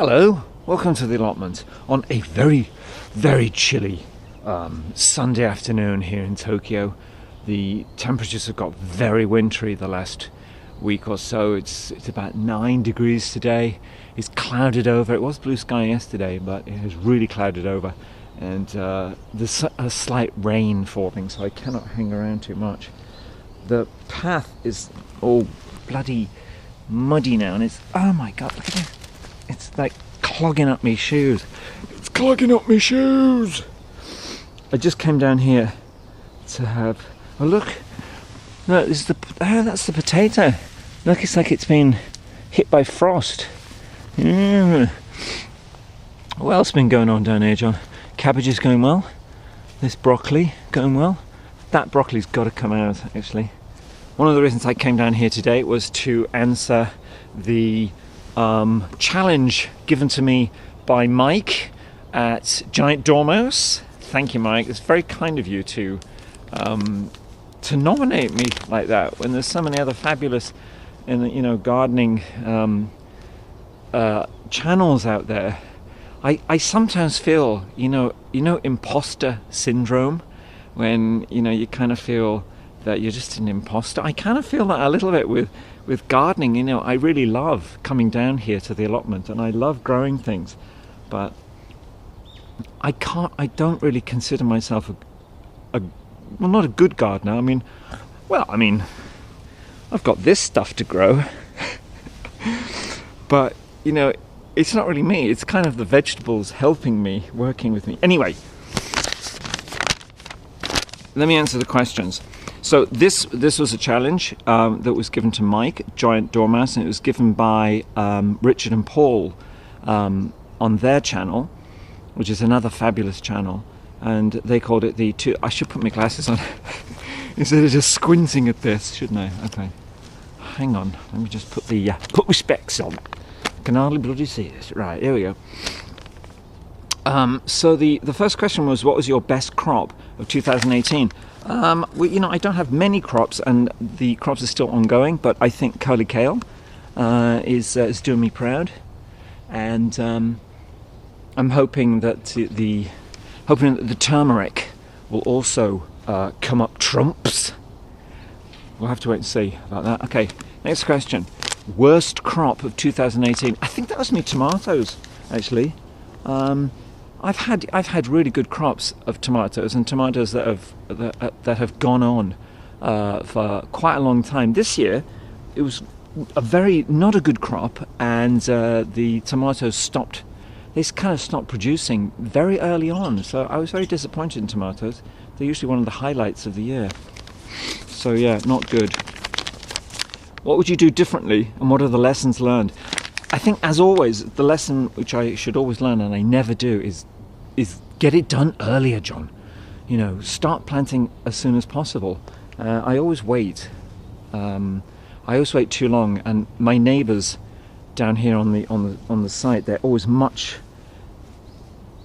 Hello, welcome to the allotment on a very, very chilly Sunday afternoon here in Tokyo. The temperatures have got very wintry the last week or so. It's about 9 degrees today. It's clouded over. It was blue sky yesterday, but it has really clouded over, and there's a slight rain falling, so I cannot hang around too much. The path is all bloody muddy now, and it's, oh my god, look at it. It's like clogging up my shoes. It's clogging up my shoes. I just came down here to have a look. No, this is that's the potato. Look, it's like it's been hit by frost. What else has been going on down here, John? Cabbage is going well. This broccoli going well. That broccoli's got to come out, actually. One of the reasons I came down here today was to answer the challenge given to me by Mike at giantdormouse. Thank you, Mike. It's very kind of you to nominate me like that when there's so many other fabulous, gardening channels out there. I sometimes feel, imposter syndrome, when you kind of feel that you're just an imposter. I kind of feel that a little bit with gardening. I really love coming down here to the allotment, and I love growing things, but I don't really consider myself not a good gardener. I've got this stuff to grow, but it's not really me. It's kind of the vegetables helping me, working with me. Anyway, let me answer the questions. So this was a challenge that was given to Mike, Giant Dormouse, and it was given by Richard and Paul on their channel, which is another fabulous channel, and they called it I should put my glasses on instead of just squinting at this, shouldn't I? Okay, hang on, let me just put my specs on. I can hardly bloody see this. Right, here we go. So the first question was, what was your best crop of 2018? I don't have many crops, and the crops are still ongoing, but I think curly kale is doing me proud, and I'm hoping that the turmeric will also come up trumps. We'll have to wait and see about that. Okay, next question. Worst crop of 2018? I think that was me tomatoes, actually. I've had really good crops of tomatoes, and tomatoes that have gone on for quite a long time. This year, it was not a good crop, and the tomatoes stopped. They kind of stopped producing very early on, so I was very disappointed in tomatoes. They're usually one of the highlights of the year. So yeah, not good. What would you do differently, and what are the lessons learned? I think, as always, the lesson which I should always learn, and I never do, is get it done earlier, John. Start planting as soon as possible. I always wait. I always wait too long, and my neighbours down here on the site, they're always much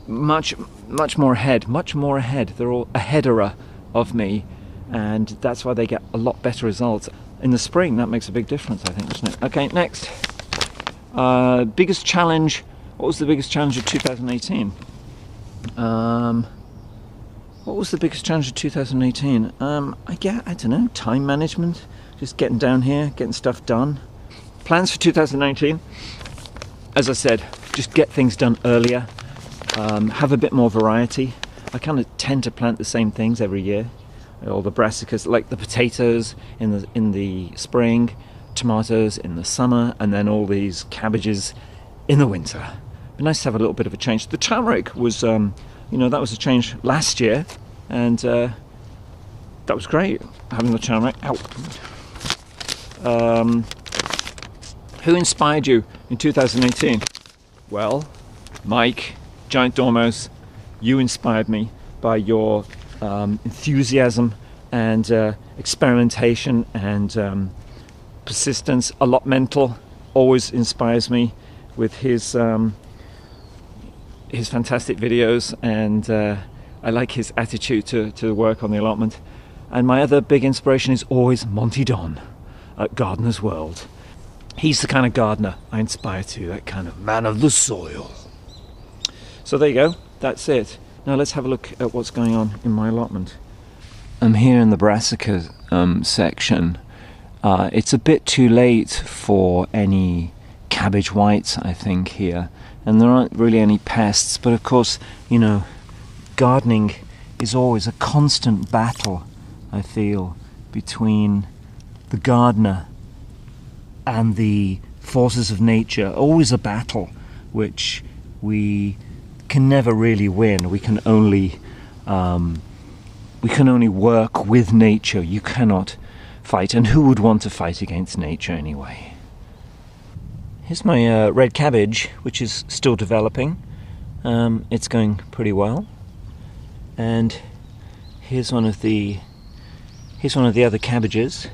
more ahead. They're all aheader of me, and that's why they get a lot better results in the spring. That makes a big difference, I think, doesn't it? Okay, next. Biggest challenge. What was the biggest challenge of 2018? What was the biggest challenge of 2018? I don't know, time management. Just getting down here, getting stuff done. Plans for 2019, as I said, just get things done earlier. Have a bit more variety. I kind of tend to plant the same things every year. All the brassicas, like the potatoes in the spring, tomatoes in the summer, and then all these cabbages in the winter. It'd be nice to have a little bit of a change. The turmeric was, that was a change last year, and that was great, having the turmeric. Ow. Who inspired you in 2018? Well, Mike, Giant Dormouse, you inspired me by your enthusiasm and experimentation and persistence. Allotmental always inspires me with his fantastic videos, and I like his attitude to work on the allotment. And my other big inspiration is always Monty Don at Gardener's World. He's the kind of gardener I aspire to, that kind of man of the soil. So there you go, that's it. Now let's have a look at what's going on in my allotment. I'm here in the brassica section. It's a bit too late for any cabbage whites, I think, here. And there aren't really any pests, but of course, you know, gardening is always a constant battle, I feel, between the gardener and the forces of nature. Always a battle which we can never really win. We can only work with nature. You cannot fight, and who would want to fight against nature anyway? Here's my red cabbage, which is still developing. It's going pretty well. And here's one of the other cabbages.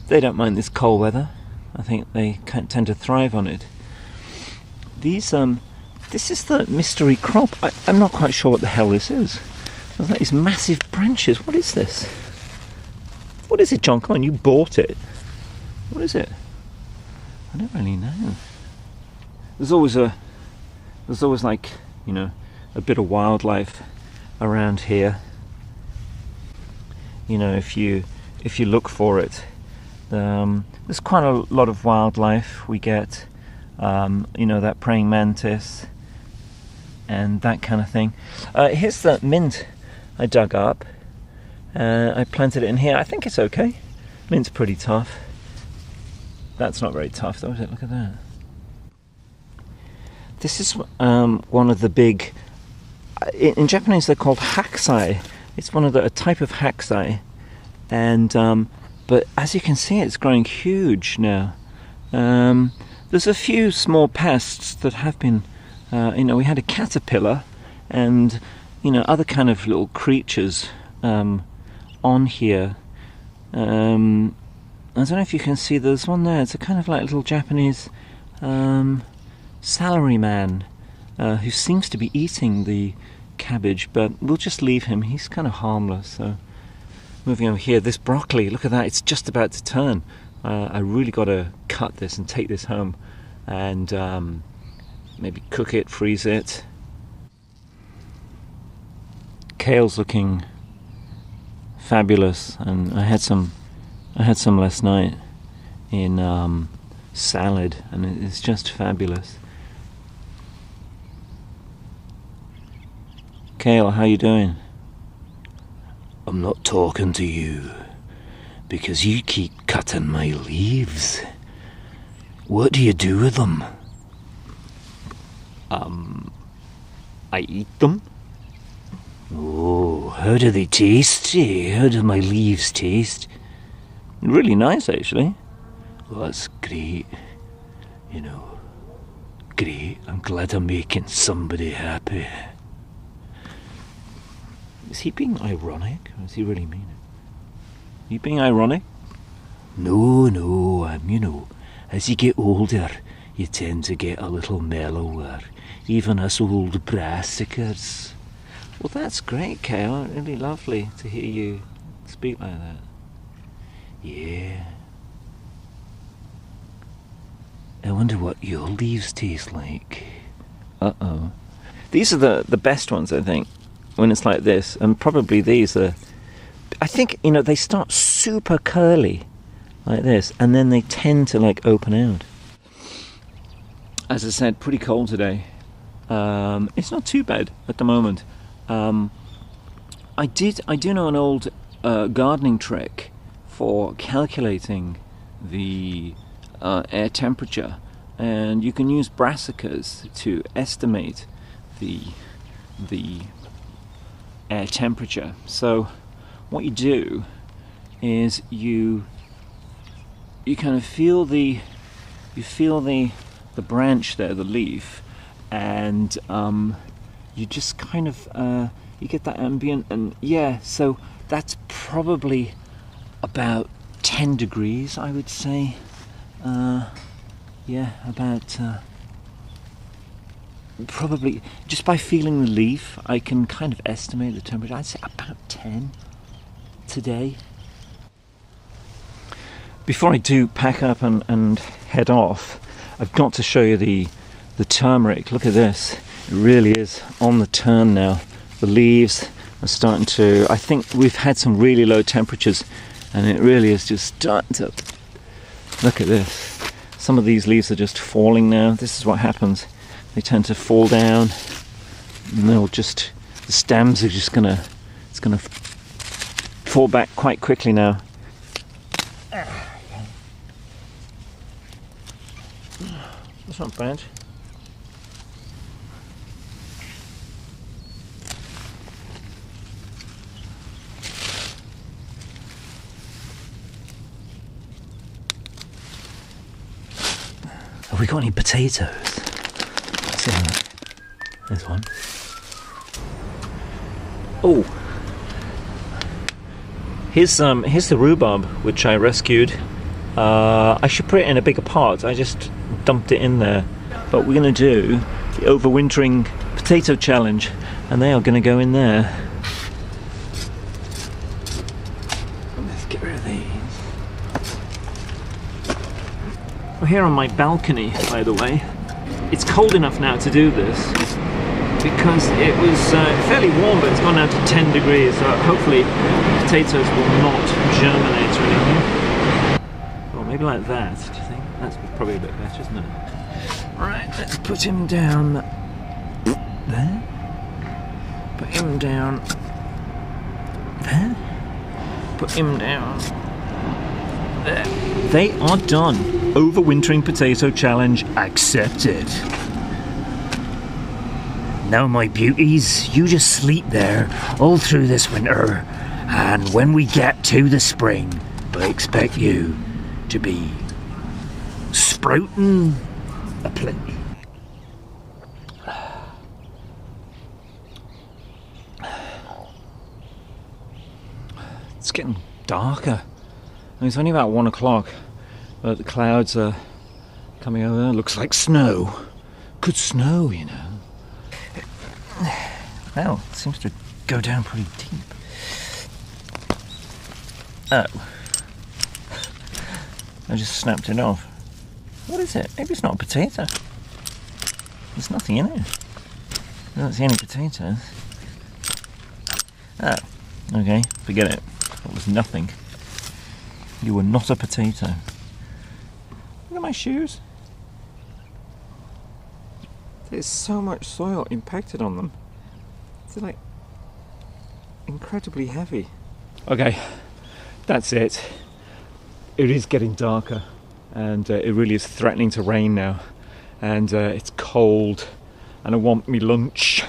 They don't mind this cold weather. I think they tend to thrive on it. This is the mystery crop. I'm not quite sure what the hell this is. There's like these massive branches. What is this? What is it, John? Come on, you bought it. What is it? I don't really know. There's always like, you know, a bit of wildlife around here. You know, if you look for it, there's quite a lot of wildlife. We get, you know, that praying mantis and that kind of thing. Here's the mint I dug up. I planted it in here. I think it's okay. Mint's pretty tough. That's not very tough though, is it? Look at that. This is one of the big, in Japanese they're called hakusai. It's a type of hakusai, and but as you can see, it's growing huge now. There's a few small pests that have been, you know, we had a caterpillar and, you know, other kind of little creatures on here. I don't know if you can see, there's one there. It's a kind of like little Japanese salaryman who seems to be eating the cabbage, but we'll just leave him. He's kind of harmless. So moving over here, this broccoli, look at that, it's just about to turn. I really got to cut this and take this home and maybe cook it, freeze it. Kale's looking fabulous, and I had some last night in salad, and it's just fabulous. Kale, how you doing? I'm not talking to you because you keep cutting my leaves. What do you do with them? I eat them. Oh, how do they taste? How do my leaves taste? Really nice, actually. Well, that's great. You know, great. I'm glad I'm making somebody happy. Is he being ironic, or does he really mean it? Are you being ironic? No, you know, as you get older, you tend to get a little mellower. Even us old brassicas. Well, that's great, Kale. Really lovely to hear you speak like that. Yeah. I wonder what your leaves taste like. Uh-oh. These are the best ones, I think, when it's like this. And probably these are... I think, you know, they start super curly, like this, and then they tend to, like, open out. As I said, pretty cold today. It's not too bad at the moment. I do know an old gardening trick for calculating the air temperature, and you can use brassicas to estimate the air temperature. So what you do is you kind of feel the branch there, the leaf, and you just kind of you get that ambient, and yeah, so that's probably about 10 degrees, I would say. Yeah, about probably just by feeling the leaf, I can kind of estimate the temperature. I'd say about 10 today. Before I do pack up and head off, I've got to show you the turmeric. Look at this. It really is on the turn now. The leaves are starting to, I think we've had some really low temperatures and it really is just starting to, look at this. Some of these leaves are just falling now. This is what happens. They tend to fall down and they'll just, the stems are just gonna, it's gonna fall back quite quickly now. That's not bad. Have we got any potatoes? Let's see that. There's one. Oh, here's the rhubarb which I rescued. I should put it in a bigger pot. I just dumped it in there. But we're going to do the overwintering potato challenge, and they are going to go in there. Let's get rid of these. We're here on my balcony, by the way. It's cold enough now to do this because it was fairly warm, but it's gone down to 10 degrees. So hopefully potatoes will not germinate or anything. Or maybe like that, do you think? That's probably a bit better, isn't it? Right, let's put him down there. Put him down there. Put him down there. They are done. Overwintering potato challenge accepted. Now, my beauties, you just sleep there all through this winter, and when we get to the spring, I expect you to be sprouting aplenty. It's getting darker. I mean, it's only about 1 o'clock, but the clouds are coming over. It looks like snow. Could snow, you know. Well, it seems to go down pretty deep. Oh. I just snapped it off. What is it? Maybe it's not a potato. There's nothing in it. I don't see any potatoes. Oh, okay, forget it. It was nothing. You were not a potato. Look at my shoes. There's so much soil impacted on them. They're like incredibly heavy. Okay, that's it. It is getting darker and it really is threatening to rain now. And it's cold and I want me lunch.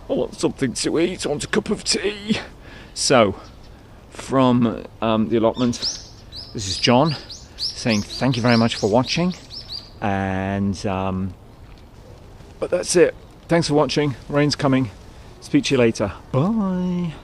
I want something to eat. I want a cup of tea. So, from the allotment, this is John saying thank you very much for watching. And but that's it. Thanks for watching. Rain's coming. Speak to you later. Bye.